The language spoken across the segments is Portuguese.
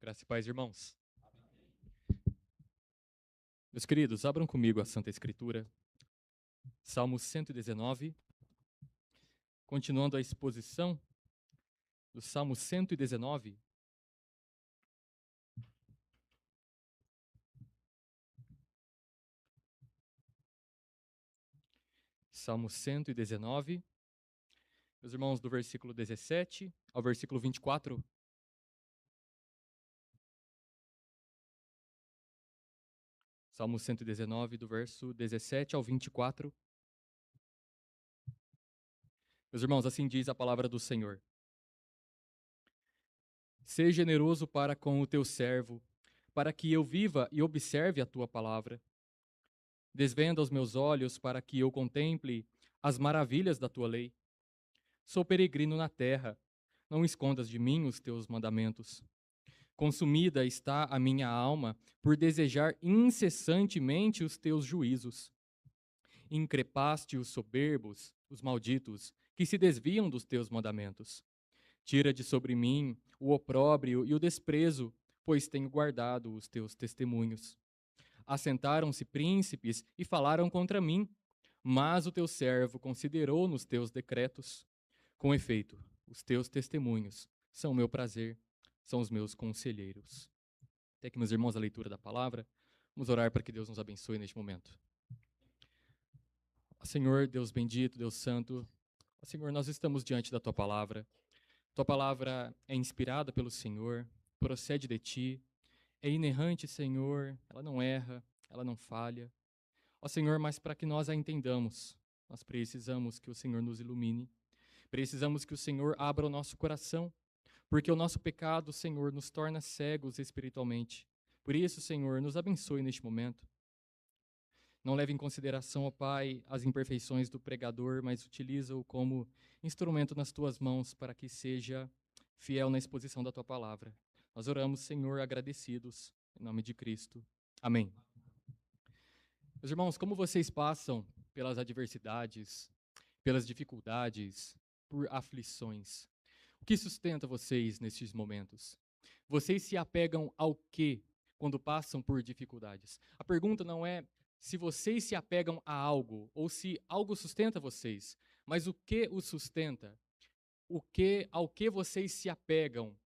Graça e paz, irmãos. Meus queridos, abram comigo a Santa Escritura, Salmo 119, continuando a exposição do Salmo 119. Salmo 119, meus irmãos, do versículo 17 ao versículo 24. Salmo 119, do verso 17 ao 24. Meus irmãos, assim diz a palavra do Senhor. Seja generoso para com o teu servo, para que eu viva e observe a tua palavra. Desvenda os meus olhos para que eu contemple as maravilhas da tua lei. Sou peregrino na terra, não escondas de mim os teus mandamentos. Consumida está a minha alma por desejar incessantemente os teus juízos. Increpaste os soberbos, os malditos, que se desviam dos teus mandamentos. Tira de sobre mim o opróbrio e o desprezo, pois tenho guardado os teus testemunhos. Assentaram-se príncipes e falaram contra mim, mas o teu servo considerou nos teus decretos. Com efeito, os teus testemunhos são o meu prazer, são os meus conselheiros. Até aqui, meus irmãos, a leitura da palavra. Vamos orar para que Deus nos abençoe neste momento. Senhor, Deus bendito, Deus santo, Senhor, nós estamos diante da Tua palavra. Tua palavra é inspirada pelo Senhor, procede de Ti, é inerrante, Senhor, ela não erra, ela não falha. Ó Senhor, mas para que nós a entendamos, nós precisamos que o Senhor nos ilumine, precisamos que o Senhor abra o nosso coração, porque o nosso pecado, Senhor, nos torna cegos espiritualmente. Por isso, Senhor, nos abençoe neste momento. Não leve em consideração, ó Pai, as imperfeições do pregador, mas utiliza-o como instrumento nas Tuas mãos para que seja fiel na exposição da Tua palavra. Nós oramos, Senhor, agradecidos, em nome de Cristo. Amém. Meus irmãos, como vocês passam pelas adversidades, pelas dificuldades, por aflições? O que sustenta vocês nesses momentos? Vocês se apegam ao quê quando passam por dificuldades? A pergunta não é se vocês se apegam a algo ou se algo sustenta vocês, mas o que os sustenta? Ao que vocês se apegam?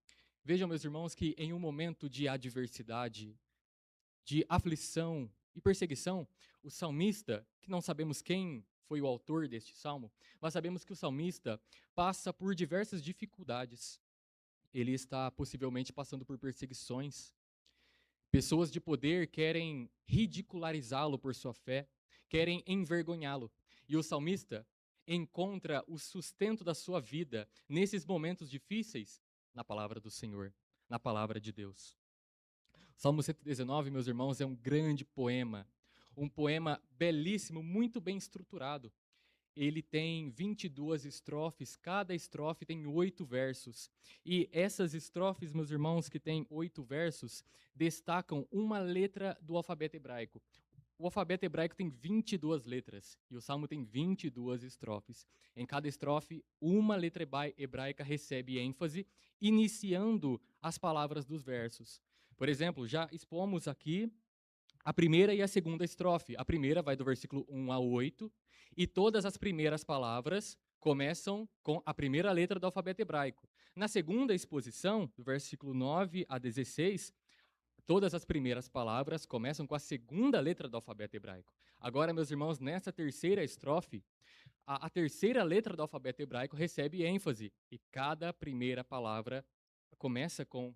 Vejam, meus irmãos, que em um momento de adversidade, de aflição e perseguição, o salmista, que não sabemos quem foi o autor deste salmo, mas sabemos que o salmista passa por diversas dificuldades. Ele está possivelmente passando por perseguições. Pessoas de poder querem ridicularizá-lo por sua fé, querem envergonhá-lo. E o salmista encontra o sustento da sua vida nesses momentos difíceis na palavra do Senhor, na palavra de Deus. Salmo 119, meus irmãos, é um grande poema, um poema belíssimo, muito bem estruturado. Ele tem 22 estrofes, cada estrofe tem 8 versos. E essas estrofes, meus irmãos, que têm 8 versos, destacam uma letra do alfabeto hebraico. O alfabeto hebraico tem 22 letras e o salmo tem 22 estrofes. Em cada estrofe, uma letra hebraica recebe ênfase, iniciando as palavras dos versos. Por exemplo, já expomos aqui a primeira e a segunda estrofe. A primeira vai do versículo 1 a 8, e todas as primeiras palavras começam com a primeira letra do alfabeto hebraico. Na segunda exposição, do versículo 9 a 16, todas as primeiras palavras começam com a segunda letra do alfabeto hebraico. Agora, meus irmãos, nessa terceira estrofe, a terceira letra do alfabeto hebraico recebe ênfase, e cada primeira palavra começa com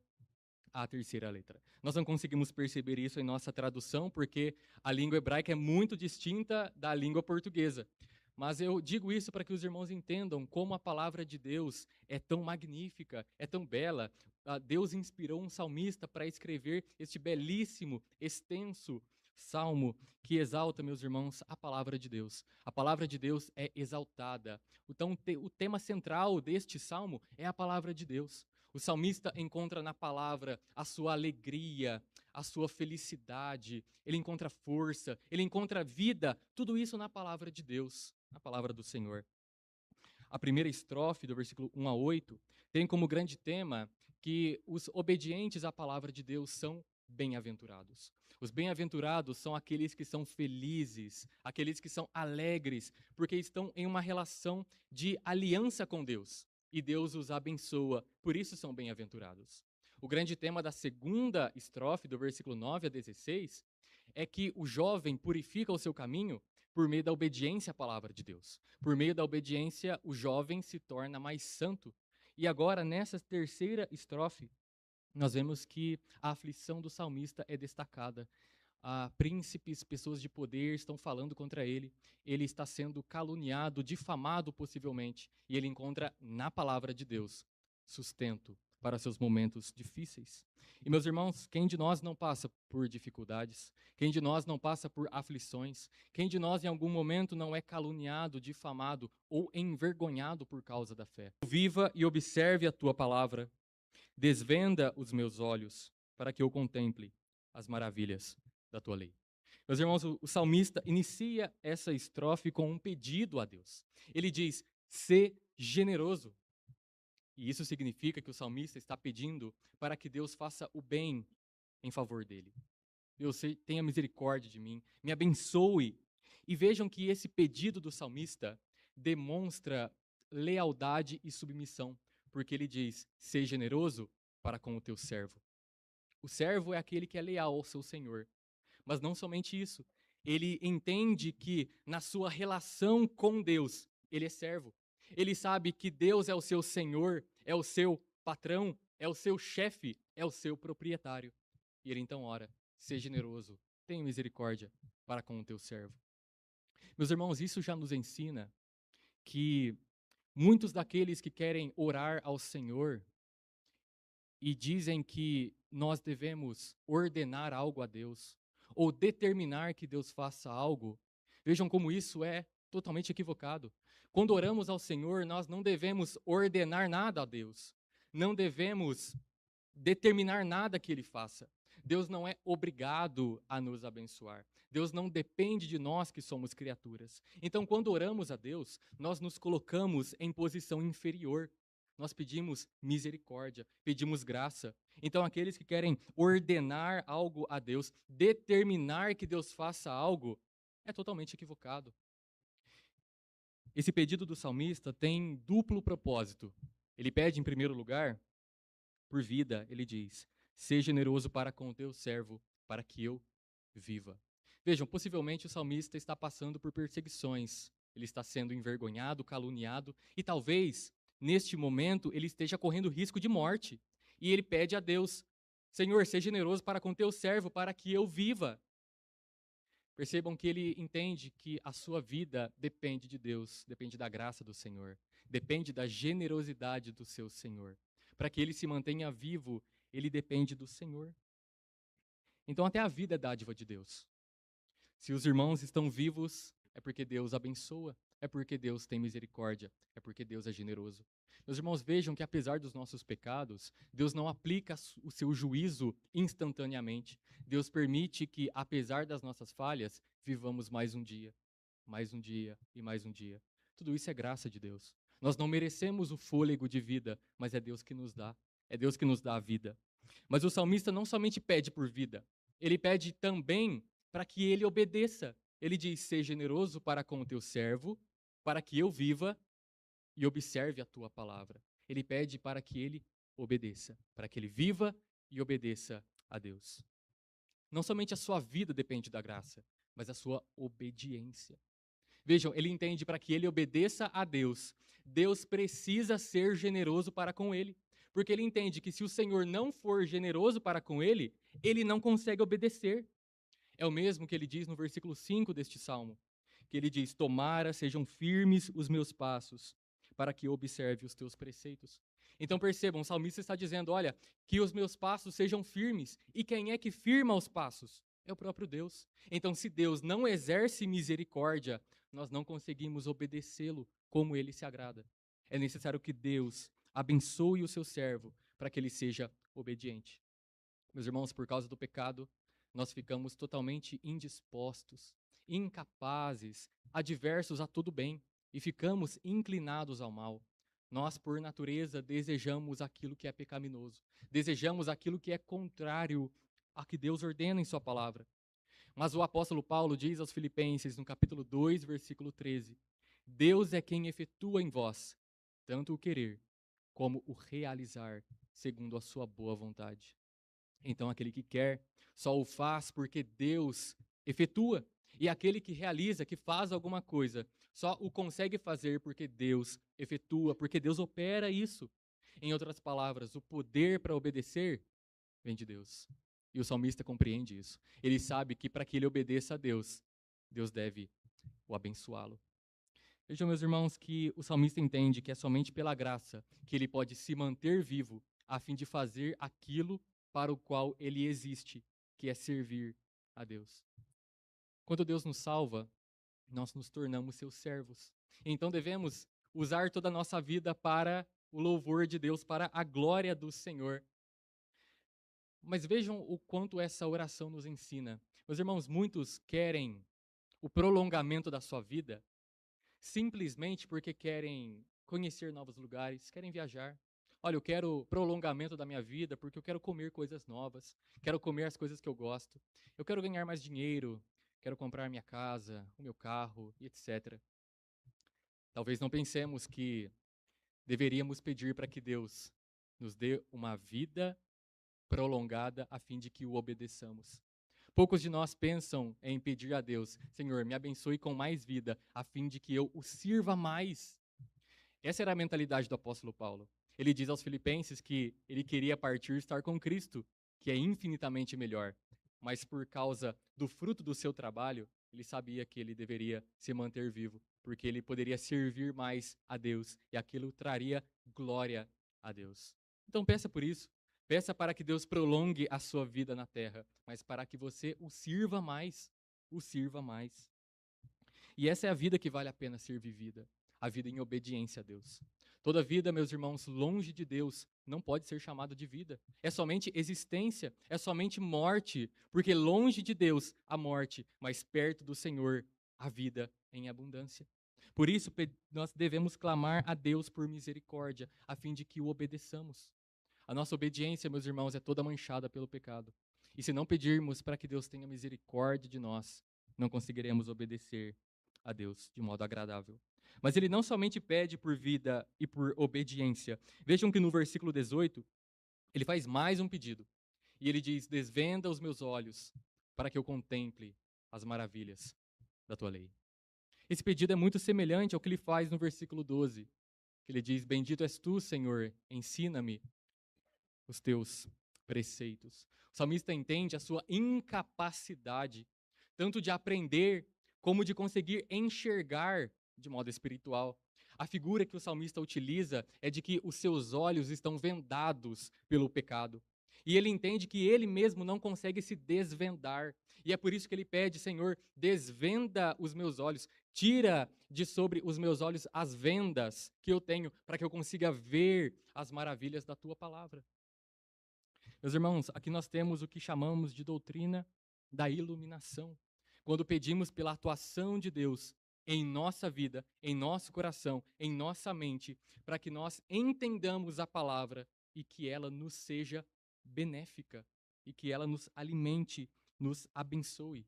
a terceira letra. Nós não conseguimos perceber isso em nossa tradução, porque a língua hebraica é muito distinta da língua portuguesa. Mas eu digo isso para que os irmãos entendam como a palavra de Deus é tão magnífica, é tão bela. Deus inspirou um salmista para escrever este belíssimo, extenso salmo que exalta, meus irmãos, a palavra de Deus. A palavra de Deus é exaltada. Então, o tema central deste salmo é a palavra de Deus. O salmista encontra na palavra a sua alegria, a sua felicidade, ele encontra força, ele encontra vida, tudo isso na palavra de Deus, na palavra do Senhor. A primeira estrofe, do versículo 1 a 8, tem como grande tema que os obedientes à palavra de Deus são bem-aventurados. Os bem-aventurados são aqueles que são felizes, aqueles que são alegres, porque estão em uma relação de aliança com Deus. E Deus os abençoa, por isso são bem-aventurados. O grande tema da segunda estrofe, do versículo 9 a 16, é que o jovem purifica o seu caminho por meio da obediência à palavra de Deus. Por meio da obediência, o jovem se torna mais santo. E agora, nessa terceira estrofe, nós vemos que a aflição do salmista é destacada. Príncipes, pessoas de poder estão falando contra ele. Ele está sendo caluniado, difamado possivelmente. E ele encontra na palavra de Deus sustento para seus momentos difíceis. E, meus irmãos, quem de nós não passa por dificuldades? Quem de nós não passa por aflições? Quem de nós em algum momento não é caluniado, difamado ou envergonhado por causa da fé? Viva e observe a tua palavra. Desvenda os meus olhos para que eu contemple as maravilhas da tua lei. Meus irmãos, o salmista inicia essa estrofe com um pedido a Deus. Ele diz: "Sê generoso". E isso significa que o salmista está pedindo para que Deus faça o bem em favor dele. Deus, tenha misericórdia de mim, me abençoe. E vejam que esse pedido do salmista demonstra lealdade e submissão, porque ele diz: "Seja generoso para com o teu servo". O servo é aquele que é leal ao seu senhor. Mas não somente isso, ele entende que na sua relação com Deus, ele é servo. Ele sabe que Deus é o seu senhor, é o seu patrão, é o seu chefe, é o seu proprietário. E ele então ora: "Seja generoso, tenha misericórdia para com o teu servo". Meus irmãos, isso já nos ensina que muitos daqueles que querem orar ao Senhor e dizem que nós devemos ordenar algo a Deus, ou determinar que Deus faça algo, vejam como isso é totalmente equivocado. Quando oramos ao Senhor, nós não devemos ordenar nada a Deus, não devemos determinar nada que Ele faça. Deus não é obrigado a nos abençoar. Deus não depende de nós que somos criaturas. Então, quando oramos a Deus, nós nos colocamos em posição inferior. Nós pedimos misericórdia, pedimos graça. Então, aqueles que querem ordenar algo a Deus, determinar que Deus faça algo, é totalmente equivocado. Esse pedido do salmista tem duplo propósito. Ele pede, em primeiro lugar, por vida, ele diz: "Seja generoso para com o teu servo, para que eu viva". Vejam, possivelmente o salmista está passando por perseguições. Ele está sendo envergonhado, caluniado e talvez neste momento ele esteja correndo risco de morte. E ele pede a Deus: "Senhor, seja generoso para com teu servo, para que eu viva". Percebam que ele entende que a sua vida depende de Deus, depende da graça do Senhor, depende da generosidade do seu Senhor. Para que ele se mantenha vivo, ele depende do Senhor. Então, até a vida é dádiva de Deus. Se os irmãos estão vivos, é porque Deus abençoa, é porque Deus tem misericórdia, é porque Deus é generoso. Meus irmãos, vejam que apesar dos nossos pecados, Deus não aplica o seu juízo instantaneamente. Deus permite que, apesar das nossas falhas, vivamos mais um dia e mais um dia. Tudo isso é graça de Deus. Nós não merecemos o fôlego de vida, mas é Deus que nos dá. É Deus que nos dá a vida. Mas o salmista não somente pede por vida, ele pede também para que ele obedeça. Ele diz: "Seja generoso para com o teu servo, para que eu viva e observe a tua palavra". Ele pede para que ele obedeça, para que ele viva e obedeça a Deus. Não somente a sua vida depende da graça, mas a sua obediência. Vejam, ele entende para que ele obedeça a Deus, Deus precisa ser generoso para com ele. Porque ele entende que se o Senhor não for generoso para com ele, ele não consegue obedecer. É o mesmo que ele diz no versículo 5 deste salmo, que ele diz: "Tomara sejam firmes os meus passos, para que eu observe os teus preceitos". Então percebam, o salmista está dizendo: olha, que os meus passos sejam firmes. E quem é que firma os passos? É o próprio Deus. Então, se Deus não exerce misericórdia, nós não conseguimos obedecê-lo como ele se agrada. É necessário que Deus abençoe o seu servo para que ele seja obediente. Meus irmãos, por causa do pecado, nós ficamos totalmente indispostos, incapazes, adversos a tudo bem e ficamos inclinados ao mal. Nós, por natureza, desejamos aquilo que é pecaminoso. Desejamos aquilo que é contrário a que Deus ordena em sua palavra. Mas o apóstolo Paulo diz aos Filipenses, no capítulo 2, versículo 13: Deus é quem efetua em vós tanto o querer como o realizar, segundo a sua boa vontade. Então, aquele que quer só o faz porque Deus efetua. E aquele que realiza, que faz alguma coisa, só o consegue fazer porque Deus efetua, porque Deus opera isso. Em outras palavras, o poder para obedecer vem de Deus. E o salmista compreende isso. Ele sabe que para que ele obedeça a Deus, Deus deve o abençoá-lo. Vejam, meus irmãos, que o salmista entende que é somente pela graça que ele pode se manter vivo, a fim de fazer aquilo para o qual ele existe, que é servir a Deus. Quando Deus nos salva, nós nos tornamos seus servos. Então devemos usar toda a nossa vida para o louvor de Deus, para a glória do Senhor. Mas vejam o quanto essa oração nos ensina. Meus irmãos, muitos querem o prolongamento da sua vida simplesmente porque querem conhecer novos lugares, querem viajar. Olha, eu quero prolongamento da minha vida porque eu quero comer coisas novas, quero comer as coisas que eu gosto, eu quero ganhar mais dinheiro, quero comprar minha casa, o meu carro, e etc. Talvez não pensemos que deveríamos pedir para que Deus nos dê uma vida prolongada a fim de que o obedeçamos. Poucos de nós pensam em pedir a Deus: Senhor, me abençoe com mais vida, a fim de que eu o sirva mais. Essa era a mentalidade do apóstolo Paulo. Ele diz aos Filipenses que ele queria partir e estar com Cristo, que é infinitamente melhor. Mas por causa do fruto do seu trabalho, ele sabia que ele deveria se manter vivo, porque ele poderia servir mais a Deus e aquilo traria glória a Deus. Então peça por isso. Peça para que Deus prolongue a sua vida na terra, mas para que você o sirva mais. O sirva mais. E essa é a vida que vale a pena ser vivida, a vida em obediência a Deus. Toda vida, meus irmãos, longe de Deus, não pode ser chamada de vida. É somente existência, é somente morte, porque longe de Deus a morte, mas perto do Senhor a vida em abundância. Por isso, nós devemos clamar a Deus por misericórdia, a fim de que o obedeçamos. A nossa obediência, meus irmãos, é toda manchada pelo pecado. E se não pedirmos para que Deus tenha misericórdia de nós, não conseguiremos obedecer a Deus de modo agradável. Mas ele não somente pede por vida e por obediência. Vejam que no versículo 18, ele faz mais um pedido. E ele diz: desvenda os meus olhos para que eu contemple as maravilhas da tua lei. Esse pedido é muito semelhante ao que ele faz no versículo 12, que ele diz: bendito és tu, Senhor, ensina-me os teus preceitos. O salmista entende a sua incapacidade, tanto de aprender como de conseguir enxergar de modo espiritual. A figura que o salmista utiliza é de que os seus olhos estão vendados pelo pecado. E ele entende que ele mesmo não consegue se desvendar. E é por isso que ele pede: Senhor, desvenda os meus olhos, tira de sobre os meus olhos as vendas que eu tenho, para que eu consiga ver as maravilhas da tua palavra. Meus irmãos, aqui nós temos o que chamamos de doutrina da iluminação. Quando pedimos pela atuação de Deus em nossa vida, em nosso coração, em nossa mente, para que nós entendamos a palavra e que ela nos seja benéfica e que ela nos alimente, nos abençoe.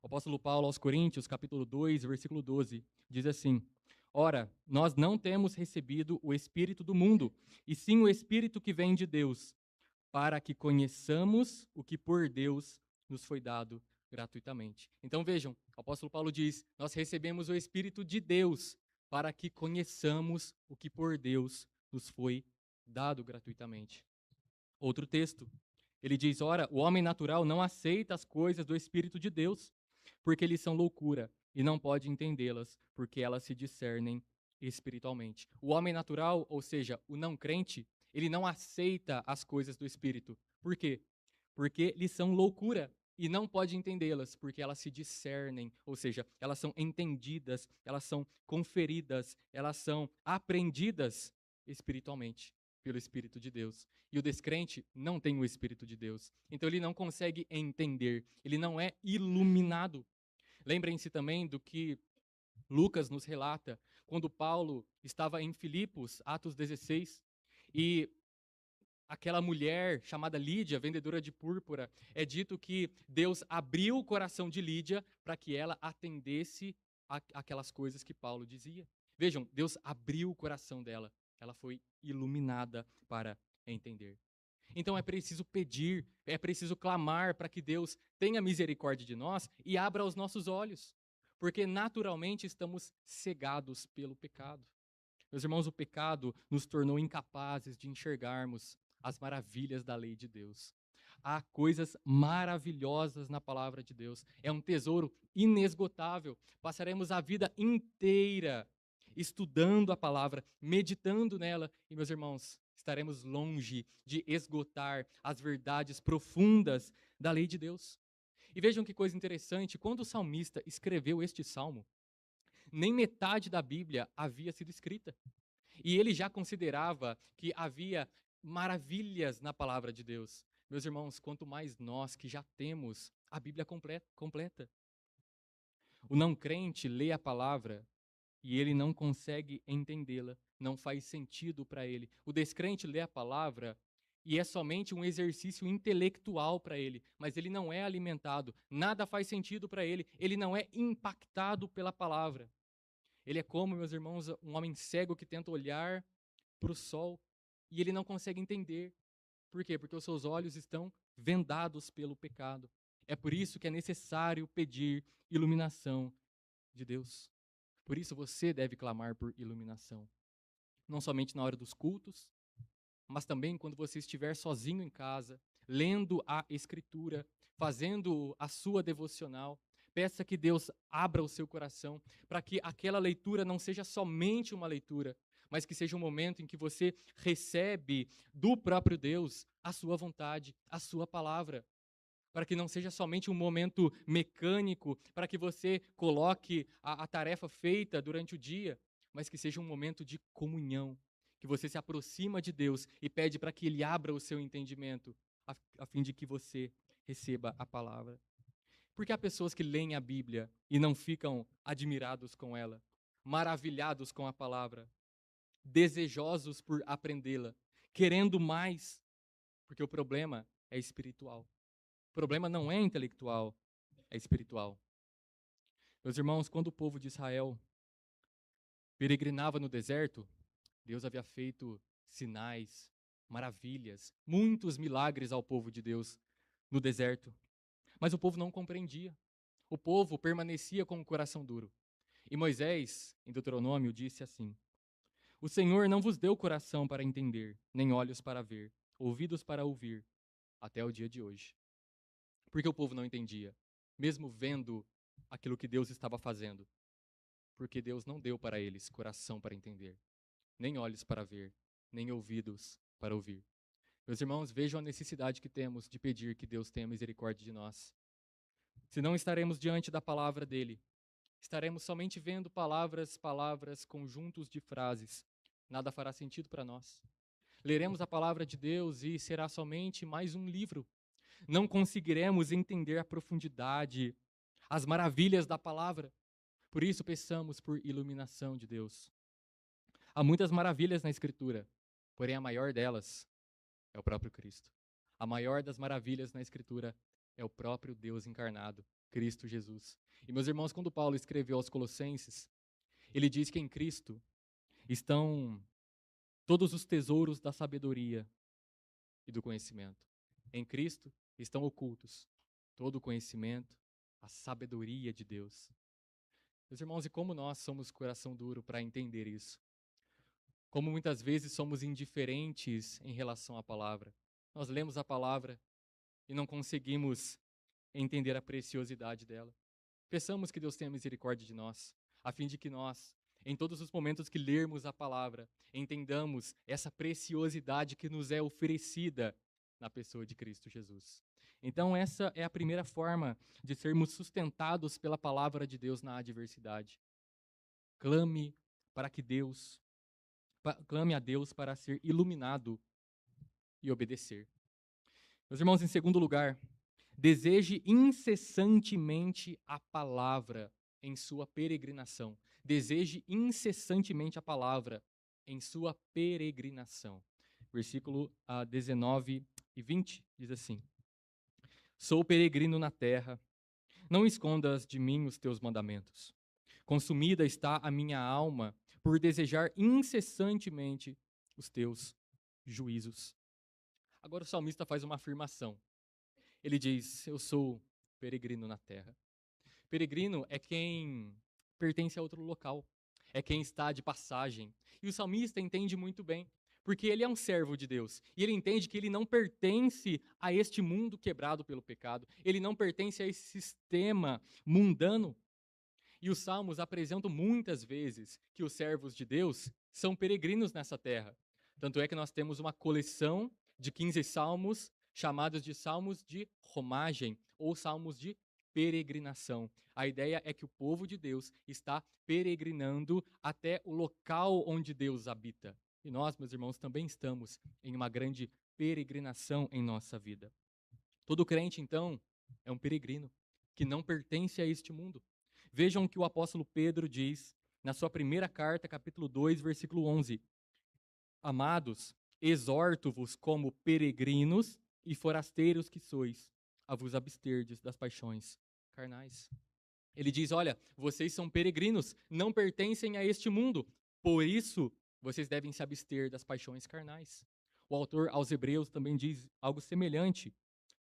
O apóstolo Paulo aos Coríntios, capítulo 2, versículo 12, diz assim: ora, nós não temos recebido o Espírito do mundo, e sim o Espírito que vem de Deus, para que conheçamos o que por Deus nos foi dado gratuitamente. Então vejam, o apóstolo Paulo diz: nós recebemos o Espírito de Deus para que conheçamos o que por Deus nos foi dado gratuitamente. Outro texto, ele diz: ora, o homem natural não aceita as coisas do Espírito de Deus, porque eles são loucura, e não pode entendê-las, porque elas se discernem espiritualmente. O homem natural, ou seja, o não crente, ele não aceita as coisas do Espírito. Por quê? Porque eles são loucura e não pode entendê-las, porque elas se discernem, ou seja, elas são entendidas, elas são conferidas, elas são aprendidas espiritualmente pelo Espírito de Deus. E o descrente não tem o Espírito de Deus. Então ele não consegue entender, ele não é iluminado. Lembrem-se também do que Lucas nos relata, quando Paulo estava em Filipos, Atos 16, e aquela mulher chamada Lídia, vendedora de púrpura, é dito que Deus abriu o coração de Lídia para que ela atendesse aquelas coisas que Paulo dizia. Vejam, Deus abriu o coração dela, ela foi iluminada para entender. Então é preciso pedir, é preciso clamar para que Deus tenha misericórdia de nós e abra os nossos olhos, porque naturalmente estamos cegados pelo pecado. Meus irmãos, o pecado nos tornou incapazes de enxergarmos as maravilhas da lei de Deus. Há coisas maravilhosas na palavra de Deus. É um tesouro inesgotável. Passaremos a vida inteira estudando a palavra, meditando nela. E, meus irmãos, estaremos longe de esgotar as verdades profundas da lei de Deus. E vejam que coisa interessante, quando o salmista escreveu este salmo, nem metade da Bíblia havia sido escrita. E ele já considerava que havia maravilhas na palavra de Deus. Meus irmãos, quanto mais nós que já temos a Bíblia completa. O não crente lê a palavra e ele não consegue entendê-la, não faz sentido para ele. O descrente lê a palavra e é somente um exercício intelectual para ele, mas ele não é alimentado, nada faz sentido para ele, ele não é impactado pela palavra. Ele é como, meus irmãos, um homem cego que tenta olhar para o sol e ele não consegue entender. Por quê? Porque os seus olhos estão vendados pelo pecado. É por isso que é necessário pedir iluminação de Deus. Por isso você deve clamar por iluminação. Não somente na hora dos cultos, mas também quando você estiver sozinho em casa, lendo a Escritura, fazendo a sua devocional. Peça que Deus abra o seu coração para que aquela leitura não seja somente uma leitura, mas que seja um momento em que você recebe do próprio Deus a sua vontade, a sua palavra. Para que não seja somente um momento mecânico, para que você coloque a tarefa feita durante o dia, mas que seja um momento de comunhão, que você se aproxima de Deus e pede para que Ele abra o seu entendimento, a fim de que você receba a palavra. Porque há pessoas que leem a Bíblia e não ficam admirados com ela, maravilhados com a palavra, desejosos por aprendê-la, querendo mais, porque o problema é espiritual. O problema não é intelectual, é espiritual. Meus irmãos, quando o povo de Israel peregrinava no deserto, Deus havia feito sinais, maravilhas, muitos milagres ao povo de Deus no deserto. Mas o povo não compreendia. O povo permanecia com o coração duro. E Moisés, em Deuteronômio, disse assim: O Senhor não vos deu coração para entender, nem olhos para ver, ouvidos para ouvir, até o dia de hoje. Porque o povo não entendia, mesmo vendo aquilo que Deus estava fazendo. Porque Deus não deu para eles coração para entender, nem olhos para ver, nem ouvidos para ouvir. Meus irmãos, vejam a necessidade que temos de pedir que Deus tenha misericórdia de nós. Se não estaremos diante da palavra dele, estaremos somente vendo palavras, conjuntos de frases. Nada fará sentido para nós. Leremos a palavra de Deus e será somente mais um livro. Não conseguiremos entender a profundidade, as maravilhas da palavra. Por isso, peçamos por iluminação de Deus. Há muitas maravilhas na Escritura, porém a maior delas é o próprio Cristo. A maior das maravilhas na Escritura é o próprio Deus encarnado, Cristo Jesus. E, meus irmãos, quando Paulo escreveu aos Colossenses, ele diz que em Cristo estão todos os tesouros da sabedoria e do conhecimento. Em Cristo estão ocultos todo o conhecimento, a sabedoria de Deus. Meus irmãos, e como nós somos coração duro para entender isso? Como muitas vezes somos indiferentes em relação à palavra. Nós lemos a palavra e não conseguimos entender a preciosidade dela. Peçamos que Deus tenha misericórdia de nós, a fim de que nós, em todos os momentos que lermos a palavra, entendamos essa preciosidade que nos é oferecida na pessoa de Cristo Jesus. Então, essa é a primeira forma de sermos sustentados pela palavra de Deus na adversidade. Clame para que Deus, clame a Deus para ser iluminado e obedecer. Meus irmãos, em segundo lugar, deseje incessantemente a palavra em sua peregrinação. deseje incessantemente a palavra em sua peregrinação. Versículo 19 e 20 diz assim: Sou peregrino na terra, não escondas de mim os teus mandamentos. Consumida está a minha alma por desejar incessantemente os teus juízos. Agora o salmista faz uma afirmação. Ele diz: Eu sou peregrino na terra. Peregrino é quem pertence a outro local, é quem está de passagem. E o salmista entende muito bem, porque ele é um servo de Deus. E ele entende que ele não pertence a este mundo quebrado pelo pecado, ele não pertence a esse sistema mundano. E os salmos apresentam muitas vezes que os servos de Deus são peregrinos nessa terra. Tanto é que nós temos uma coleção de 15 salmos chamados de salmos de romagem ou salmos de peregrinação. A ideia é que o povo de Deus está peregrinando até o local onde Deus habita. E nós, meus irmãos, também estamos em uma grande peregrinação em nossa vida. Todo crente, então, é um peregrino que não pertence a este mundo. Vejam o que o apóstolo Pedro diz na sua primeira carta, capítulo 2, versículo 11. Amados, exorto-vos como peregrinos e forasteiros que sois, a vos absterdes das paixões carnais. Ele diz, olha, vocês são peregrinos, não pertencem a este mundo, por isso vocês devem se abster das paixões carnais. O autor aos Hebreus também diz algo semelhante,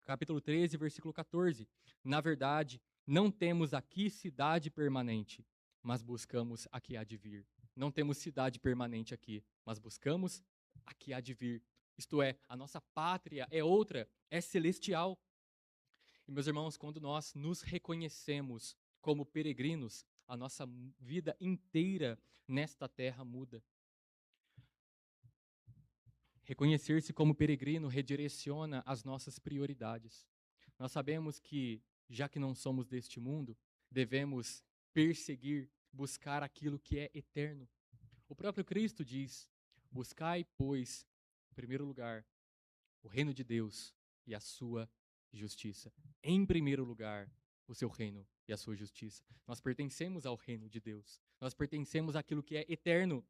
capítulo 13, versículo 14. Na verdade, não temos aqui cidade permanente, mas buscamos a que há de vir. Não temos cidade permanente aqui, mas buscamos a que há de vir. Isto é, a nossa pátria é outra, é celestial. E, meus irmãos, quando nós nos reconhecemos como peregrinos, a nossa vida inteira nesta terra muda. Reconhecer-se como peregrino redireciona as nossas prioridades. Nós sabemos que, já que não somos deste mundo, devemos perseguir, buscar aquilo que é eterno. O próprio Cristo diz: buscai, pois, em primeiro lugar, o reino de Deus e a sua justiça. Em primeiro lugar, o seu reino e a sua justiça. Nós pertencemos ao reino de Deus. Nós pertencemos àquilo que é eterno.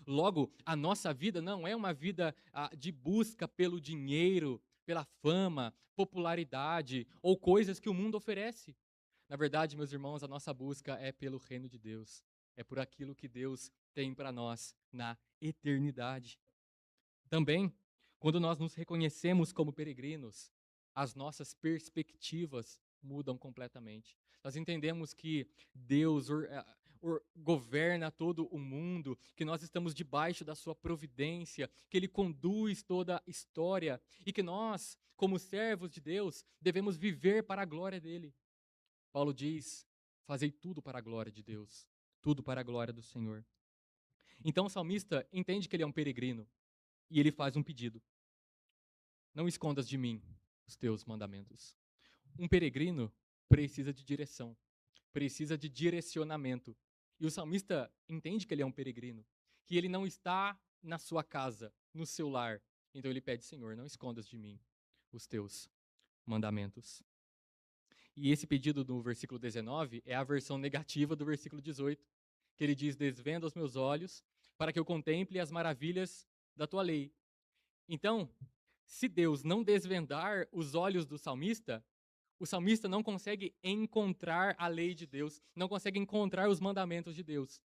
Logo, a nossa vida não é uma vida de busca pelo dinheiro, pela fama, popularidade ou coisas que o mundo oferece. Na verdade, meus irmãos, a nossa busca é pelo reino de Deus. É por aquilo que Deus tem para nós na eternidade. Também, quando nós nos reconhecemos como peregrinos, as nossas perspectivas mudam completamente. Nós entendemos que Deus governa todo o mundo, que nós estamos debaixo da sua providência, que Ele conduz toda a história e que nós, como servos de Deus, devemos viver para a glória dEle. Paulo diz, fazei tudo para a glória de Deus, tudo para a glória do Senhor. Então o salmista entende que ele é um peregrino e ele faz um pedido. Não escondas de mim os teus mandamentos. Um peregrino precisa de direção, precisa de direcionamento. E o salmista entende que ele é um peregrino, que ele não está na sua casa, no seu lar. Então ele pede, Senhor, não escondas de mim os teus mandamentos. E esse pedido do versículo 19 é a versão negativa do versículo 18, que ele diz, desvenda os meus olhos para que eu contemple as maravilhas da tua lei. Então, se Deus não desvendar os olhos do salmista, o salmista não consegue encontrar a lei de Deus, não consegue encontrar os mandamentos de Deus.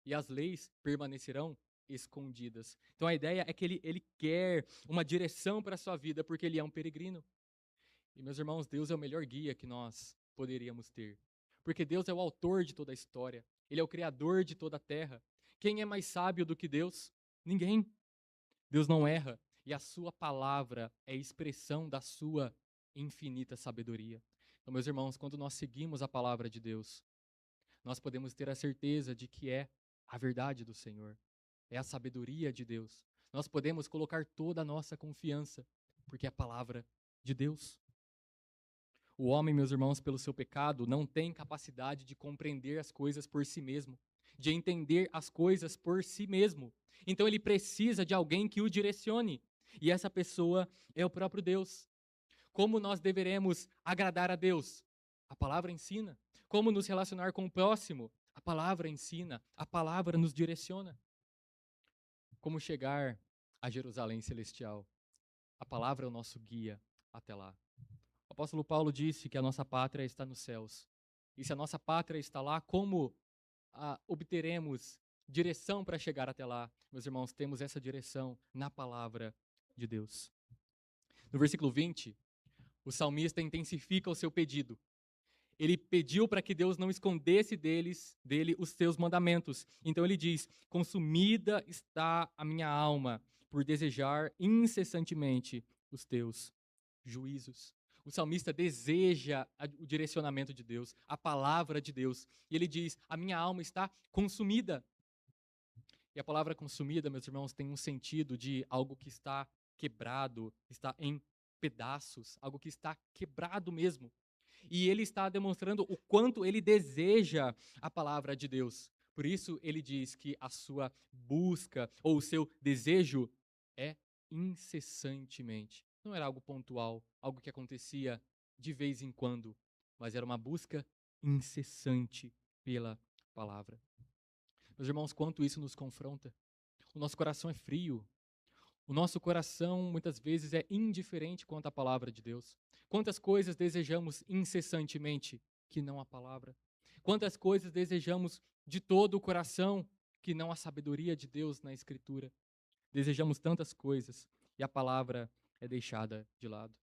E as leis permanecerão escondidas. Então a ideia é que ele quer uma direção para a sua vida, porque ele é um peregrino. E, meus irmãos, Deus é o melhor guia que nós poderíamos ter. Porque Deus é o autor de toda a história. Ele é o criador de toda a terra. Quem é mais sábio do que Deus? Ninguém. Deus não erra. E a sua palavra é expressão da sua infinita sabedoria. Então, meus irmãos, quando nós seguimos a palavra de Deus, nós podemos ter a certeza de que é a verdade do Senhor. É a sabedoria de Deus. Nós podemos colocar toda a nossa confiança, porque é a palavra de Deus. O homem, meus irmãos, pelo seu pecado, não tem capacidade de compreender as coisas por si mesmo, de entender as coisas por si mesmo. Então ele precisa de alguém que o direcione. E essa pessoa é o próprio Deus. Como nós deveremos agradar a Deus? A palavra ensina. Como nos relacionar com o próximo? A palavra ensina, a palavra nos direciona. Como chegar a Jerusalém celestial? A palavra é o nosso guia até lá. O apóstolo Paulo disse que a nossa pátria está nos céus. E se a nossa pátria está lá, como obteremos direção para chegar até lá? Meus irmãos, temos essa direção na palavra de Deus. No versículo 20, o salmista intensifica o seu pedido. Ele pediu para que Deus não escondesse dele os seus mandamentos. Então ele diz: consumida está a minha alma por desejar incessantemente os teus juízos. O salmista deseja o direcionamento de Deus, a palavra de Deus. E ele diz: a minha alma está consumida. E a palavra consumida, meus irmãos, tem um sentido de algo que está quebrado, está em pedaços, algo que está quebrado mesmo. E ele está demonstrando o quanto ele deseja a palavra de Deus. Por isso ele diz que a sua busca ou o seu desejo é incessantemente. Não era algo pontual, algo que acontecia de vez em quando, mas era uma busca incessante pela palavra. Meus irmãos, quanto isso nos confronta. O nosso coração é frio. O nosso coração, muitas vezes, é indiferente quanto à palavra de Deus. Quantas coisas desejamos incessantemente que não a palavra? Quantas coisas desejamos de todo o coração que não a sabedoria de Deus na Escritura? Desejamos tantas coisas e a palavra é deixada de lado.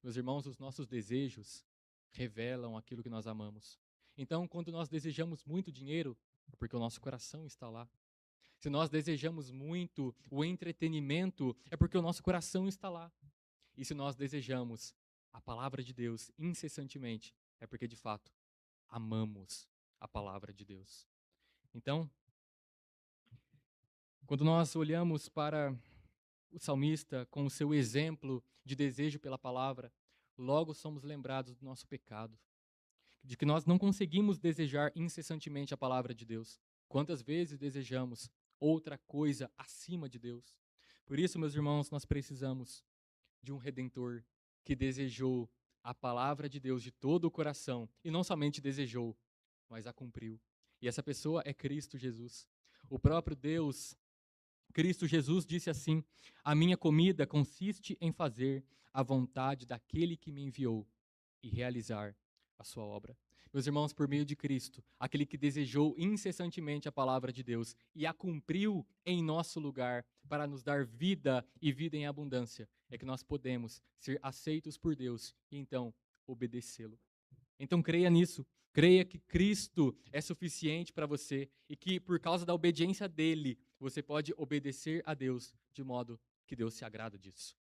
Meus irmãos, os nossos desejos revelam aquilo que nós amamos. Então, quando nós desejamos muito dinheiro, é porque o nosso coração está lá. Se nós desejamos muito o entretenimento, é porque o nosso coração está lá. E se nós desejamos a palavra de Deus incessantemente, é porque de fato amamos a palavra de Deus. Então, quando nós olhamos para o salmista com o seu exemplo de desejo pela palavra, logo somos lembrados do nosso pecado, de que nós não conseguimos desejar incessantemente a palavra de Deus. Quantas vezes desejamos outra coisa acima de Deus? Por isso, meus irmãos, nós precisamos de um Redentor que desejou a palavra de Deus de todo o coração, e não somente desejou, mas a cumpriu. E essa pessoa é Cristo Jesus. O próprio Deus, Cristo Jesus, disse assim: a minha comida consiste em fazer a vontade daquele que me enviou e realizar a sua obra. Meus irmãos, por meio de Cristo, aquele que desejou incessantemente a palavra de Deus e a cumpriu em nosso lugar para nos dar vida e vida em abundância, é que nós podemos ser aceitos por Deus e então obedecê-lo. Então creia nisso. Creia que Cristo é suficiente para você e que por causa da obediência dele, você pode obedecer a Deus de modo que Deus se agrada disso.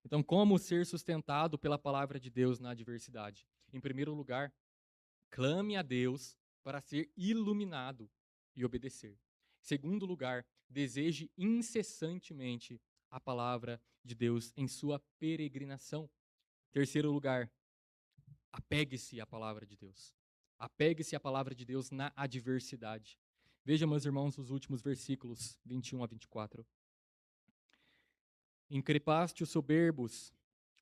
Então, como ser sustentado pela palavra de Deus na adversidade? Em primeiro lugar, clame a Deus para ser iluminado e obedecer. Em segundo lugar, deseje incessantemente a palavra de Deus em sua peregrinação. Em terceiro lugar, apegue-se à palavra de Deus. Apegue-se à palavra de Deus na adversidade. Veja, meus irmãos, os últimos versículos 21 a 24. Increpaste os soberbos,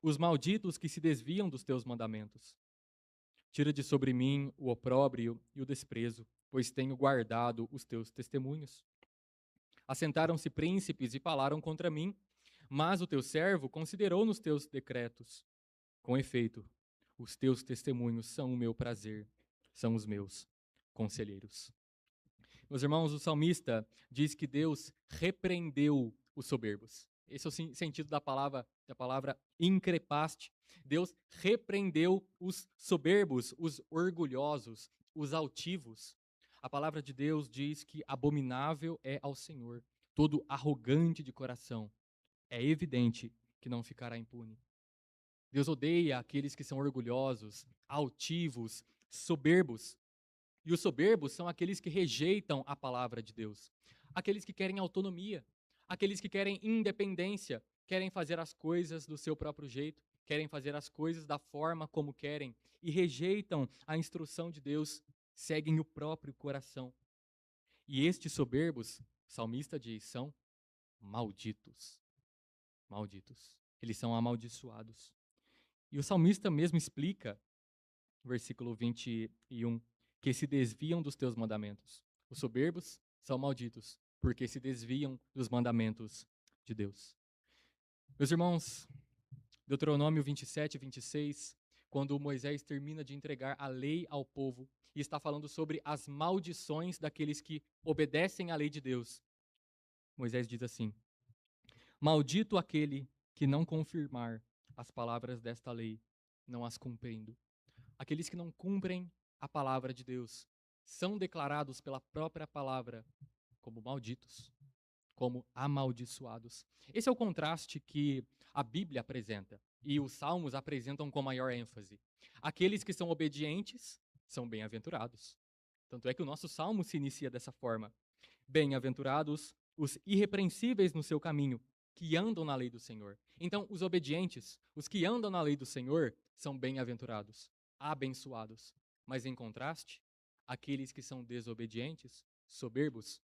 os malditos que se desviam dos teus mandamentos. Tira de sobre mim o opróbrio e o desprezo, pois tenho guardado os teus testemunhos. Assentaram-se príncipes e falaram contra mim, mas o teu servo considerou nos teus decretos. Com efeito, os teus testemunhos são o meu prazer, são os meus conselheiros. Meus irmãos, o salmista diz que Deus repreendeu os soberbos. Esse é o sentido da palavra increpaste. Deus repreendeu os soberbos, os orgulhosos, os altivos. A palavra de Deus diz que abominável é ao Senhor todo arrogante de coração. É evidente que não ficará impune. Deus odeia aqueles que são orgulhosos, altivos, soberbos. E os soberbos são aqueles que rejeitam a palavra de Deus. Aqueles que querem autonomia, aqueles que querem independência, querem fazer as coisas do seu próprio jeito, querem fazer as coisas da forma como querem e rejeitam a instrução de Deus, seguem o próprio coração. E estes soberbos, o salmista diz, são malditos. Malditos. Eles são amaldiçoados. E o salmista mesmo explica, versículo 21, que se desviam dos teus mandamentos. Os soberbos são malditos, porque se desviam dos mandamentos de Deus. Meus irmãos, Deuteronômio 27 e 26, quando Moisés termina de entregar a lei ao povo e está falando sobre as maldições daqueles que obedecem à lei de Deus, Moisés diz assim: Maldito aquele que não confirmar as palavras desta lei, não as cumprindo. Aqueles que não cumprem a palavra de Deus são declarados pela própria palavra como malditos, como amaldiçoados. Esse é o contraste que a Bíblia apresenta e os salmos apresentam com maior ênfase. Aqueles que são obedientes são bem-aventurados. Tanto é que o nosso salmo se inicia dessa forma: Bem-aventurados os irrepreensíveis no seu caminho, que andam na lei do Senhor. Então, os obedientes, os que andam na lei do Senhor, são bem-aventurados, abençoados. Mas, em contraste, aqueles que são desobedientes, soberbos,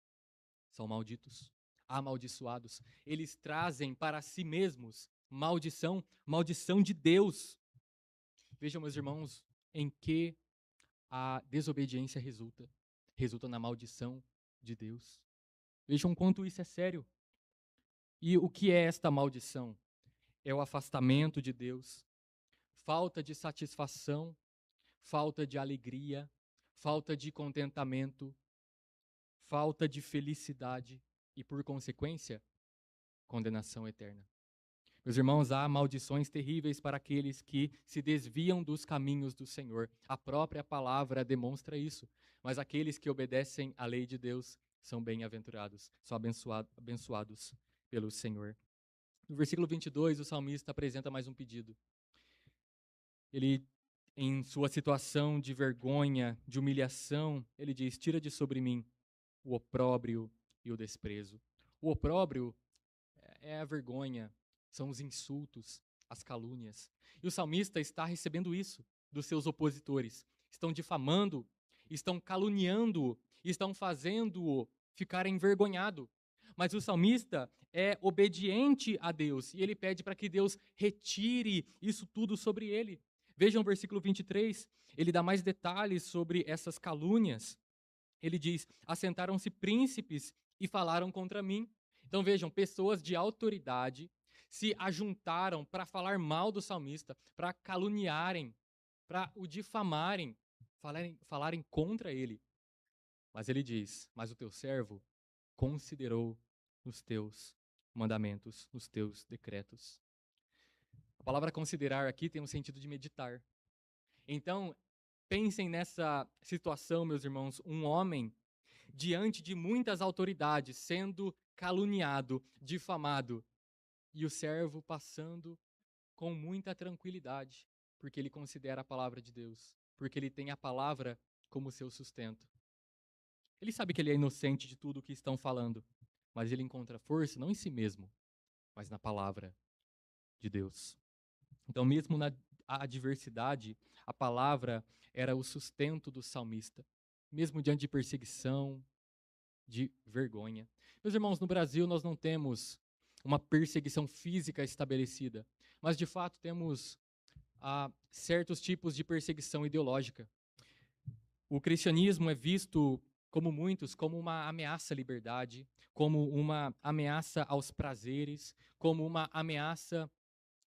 são malditos, amaldiçoados. Eles trazem para si mesmos maldição, maldição de Deus. Vejam, meus irmãos, em que a desobediência resulta. Resulta na maldição de Deus. Vejam quanto isso é sério. E o que é esta maldição? É o afastamento de Deus, falta de satisfação, falta de alegria, falta de contentamento, falta de felicidade e, por consequência, condenação eterna. Meus irmãos, há maldições terríveis para aqueles que se desviam dos caminhos do Senhor. A própria palavra demonstra isso. Mas aqueles que obedecem à lei de Deus são bem-aventurados, são abençoados pelo Senhor. No versículo 22, o salmista apresenta mais um pedido. Ele, em sua situação de vergonha, de humilhação, ele diz: tira de sobre mim o opróbrio e o desprezo. O opróbrio é a vergonha, são os insultos, as calúnias. E o salmista está recebendo isso dos seus opositores. Estão difamando, estão caluniando, estão fazendo-o ficar envergonhado. Mas o salmista é obediente a Deus e ele pede para que Deus retire isso tudo sobre ele. Vejam o versículo 23, ele dá mais detalhes sobre essas calúnias. Ele diz: assentaram-se príncipes e falaram contra mim. Então vejam, pessoas de autoridade se ajuntaram para falar mal do salmista, para caluniarem, para o difamarem, falarem contra ele. Mas ele diz: mas o teu servo considerou os teus mandamentos, os teus decretos. A palavra considerar aqui tem um sentido de meditar. Então, pensem nessa situação, meus irmãos, um homem diante de muitas autoridades, sendo caluniado, difamado, e o servo passando com muita tranquilidade, porque ele considera a palavra de Deus, porque ele tem a palavra como seu sustento. Ele sabe que ele é inocente de tudo o que estão falando, mas ele encontra força não em si mesmo, mas na palavra de Deus. Então, mesmo na adversidade, a palavra era o sustento do salmista, mesmo diante de perseguição, de vergonha. Meus irmãos, no Brasil nós não temos uma perseguição física estabelecida, mas de fato temos certos tipos de perseguição ideológica. O cristianismo é visto, como muitos, como uma ameaça à liberdade, como uma ameaça aos prazeres, como uma ameaça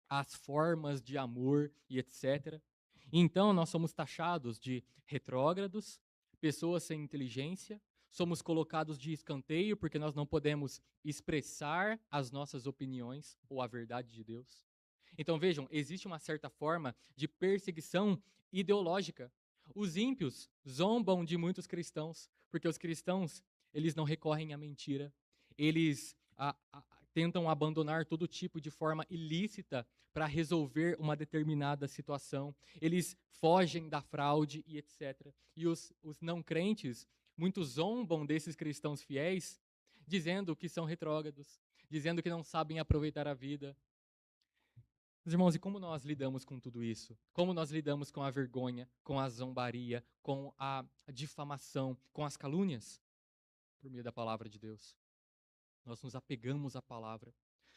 às formas de amor e etc. Então nós somos taxados de retrógrados, pessoas sem inteligência, somos colocados de escanteio porque nós não podemos expressar as nossas opiniões ou a verdade de Deus. Então vejam, existe uma certa forma de perseguição ideológica. Os ímpios zombam de muitos cristãos, porque os cristãos, eles não recorrem à mentira, eles tentam abandonar todo tipo de forma ilícita para resolver uma determinada situação, eles fogem da fraude e etc. E os não crentes, muitos zombam desses cristãos fiéis, dizendo que são retrógrados, dizendo que não sabem aproveitar a vida. Meus irmãos, e como nós lidamos com tudo isso? Como nós lidamos com a vergonha, com a zombaria, com a difamação, com as calúnias? Por meio da palavra de Deus. Nós nos apegamos à palavra.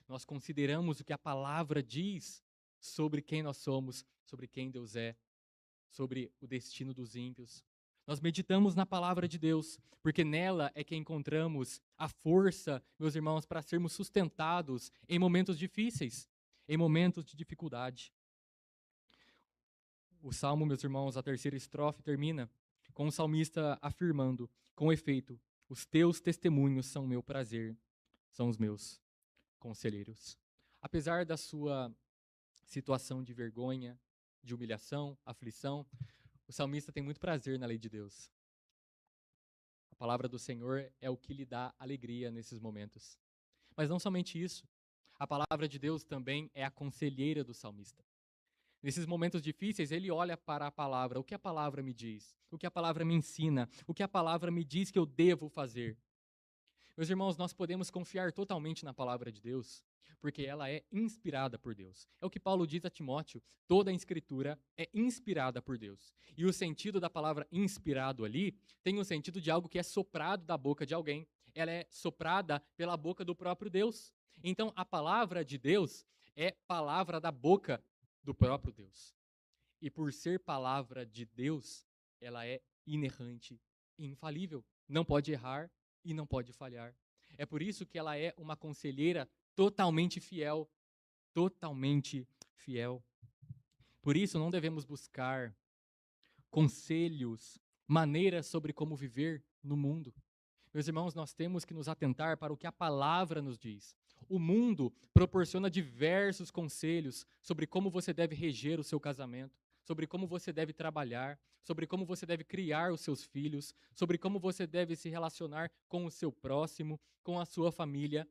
Nós consideramos o que a palavra diz sobre quem nós somos, sobre quem Deus é, sobre o destino dos ímpios. Nós meditamos na palavra de Deus, porque nela é que encontramos a força, meus irmãos, para sermos sustentados em momentos difíceis, em momentos de dificuldade. O salmo, meus irmãos, a terceira estrofe termina com o salmista afirmando: com efeito, os teus testemunhos são meu prazer, são os meus conselheiros. Apesar da sua situação de vergonha, de humilhação, aflição, o salmista tem muito prazer na lei de Deus. A palavra do Senhor é o que lhe dá alegria nesses momentos. Mas não somente isso, a palavra de Deus também é a conselheira do salmista. Nesses momentos difíceis, ele olha para a palavra, o que a palavra me diz, o que a palavra me ensina, o que a palavra me diz que eu devo fazer. Meus irmãos, nós podemos confiar totalmente na palavra de Deus, porque ela é inspirada por Deus. É o que Paulo diz a Timóteo: toda a escritura é inspirada por Deus. E o sentido da palavra inspirado ali tem o sentido de algo que é soprado da boca de alguém. Ela é soprada pela boca do próprio Deus. Então, a palavra de Deus é palavra da boca do próprio Deus. E por ser palavra de Deus, ela é inerrante e infalível. Não pode errar e não pode falhar. É por isso que ela é uma conselheira totalmente fiel, totalmente fiel. Por isso não devemos buscar conselhos, maneiras sobre como viver no mundo. Meus irmãos, nós temos que nos atentar para o que a palavra nos diz. O mundo proporciona diversos conselhos sobre como você deve reger o seu casamento, sobre como você deve trabalhar, sobre como você deve criar os seus filhos, sobre como você deve se relacionar com o seu próximo, com a sua família.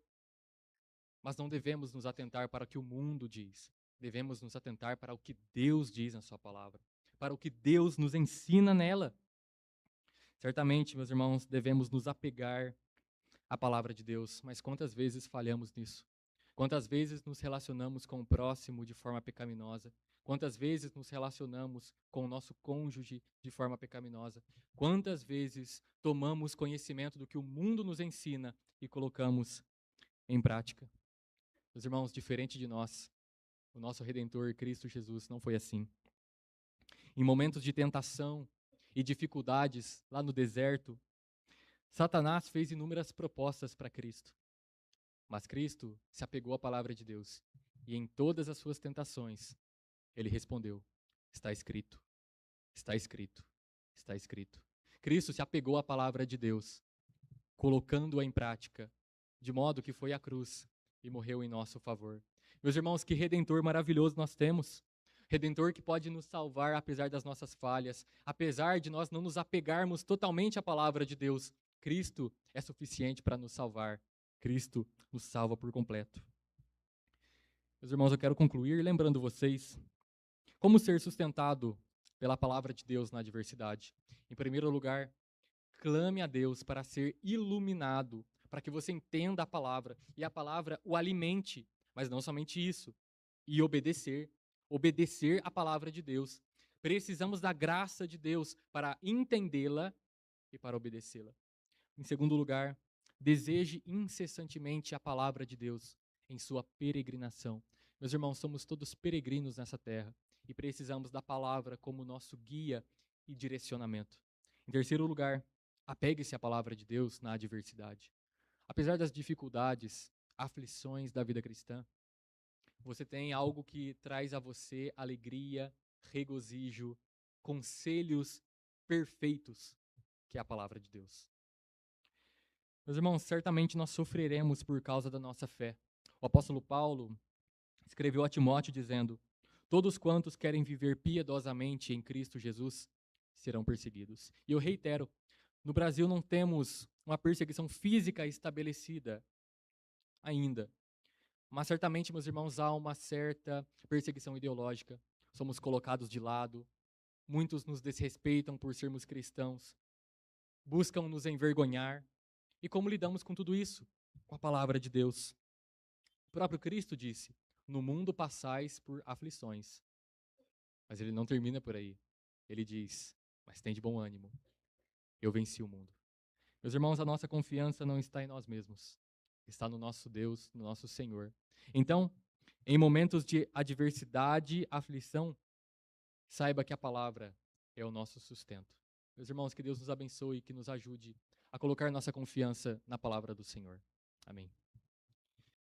Mas não devemos nos atentar para o que o mundo diz. Devemos nos atentar para o que Deus diz na sua palavra, para o que Deus nos ensina nela. Certamente, meus irmãos, devemos nos apegar à palavra de Deus, mas quantas vezes falhamos nisso? Quantas vezes nos relacionamos com o próximo de forma pecaminosa? Quantas vezes nos relacionamos com o nosso cônjuge de forma pecaminosa? Quantas vezes tomamos conhecimento do que o mundo nos ensina e colocamos em prática? Meus irmãos, diferente de nós, o nosso Redentor, Cristo Jesus, não foi assim. Em momentos de tentação e dificuldades lá no deserto, Satanás fez inúmeras propostas para Cristo. Mas Cristo se apegou à palavra de Deus. E em todas as suas tentações, ele respondeu: está escrito, está escrito, está escrito. Cristo se apegou à palavra de Deus, colocando-a em prática, de modo que foi à cruz e morreu em nosso favor. Meus irmãos, que redentor maravilhoso nós temos. Redentor que pode nos salvar apesar das nossas falhas, apesar de nós não nos apegarmos totalmente à palavra de Deus. Cristo é suficiente para nos salvar. Cristo nos salva por completo. Meus irmãos, eu quero concluir lembrando vocês como ser sustentado pela palavra de Deus na adversidade. Em primeiro lugar, clame a Deus para ser iluminado, para que você entenda a palavra e a palavra o alimente, mas não somente isso, e obedecer a palavra de Deus. Precisamos da graça de Deus para entendê-la e para obedecê-la. Em segundo lugar, deseje incessantemente a palavra de Deus em sua peregrinação. Meus irmãos, somos todos peregrinos nessa terra e precisamos da palavra como nosso guia e direcionamento. Em terceiro lugar, apegue-se à palavra de Deus na adversidade. Apesar das dificuldades, aflições da vida cristã, você tem algo que traz a você alegria, regozijo, conselhos perfeitos, que é a palavra de Deus. Meus irmãos, certamente nós sofreremos por causa da nossa fé. O apóstolo Paulo escreveu a Timóteo dizendo: todos quantos querem viver piedosamente em Cristo Jesus serão perseguidos. E eu reitero, no Brasil não temos uma perseguição física estabelecida ainda, mas certamente, meus irmãos, há uma certa perseguição ideológica. Somos colocados de lado, muitos nos desrespeitam por sermos cristãos, buscam nos envergonhar. E como lidamos com tudo isso? Com a palavra de Deus. O próprio Cristo disse: no mundo passais por aflições. Mas ele não termina por aí. Ele diz: mas tem de bom ânimo, eu venci o mundo. Meus irmãos, a nossa confiança não está em nós mesmos, está no nosso Deus, no nosso Senhor. Então, em momentos de adversidade, aflição, saiba que a palavra é o nosso sustento. Meus irmãos, que Deus nos abençoe e que nos ajude a colocar nossa confiança na palavra do Senhor. Amém.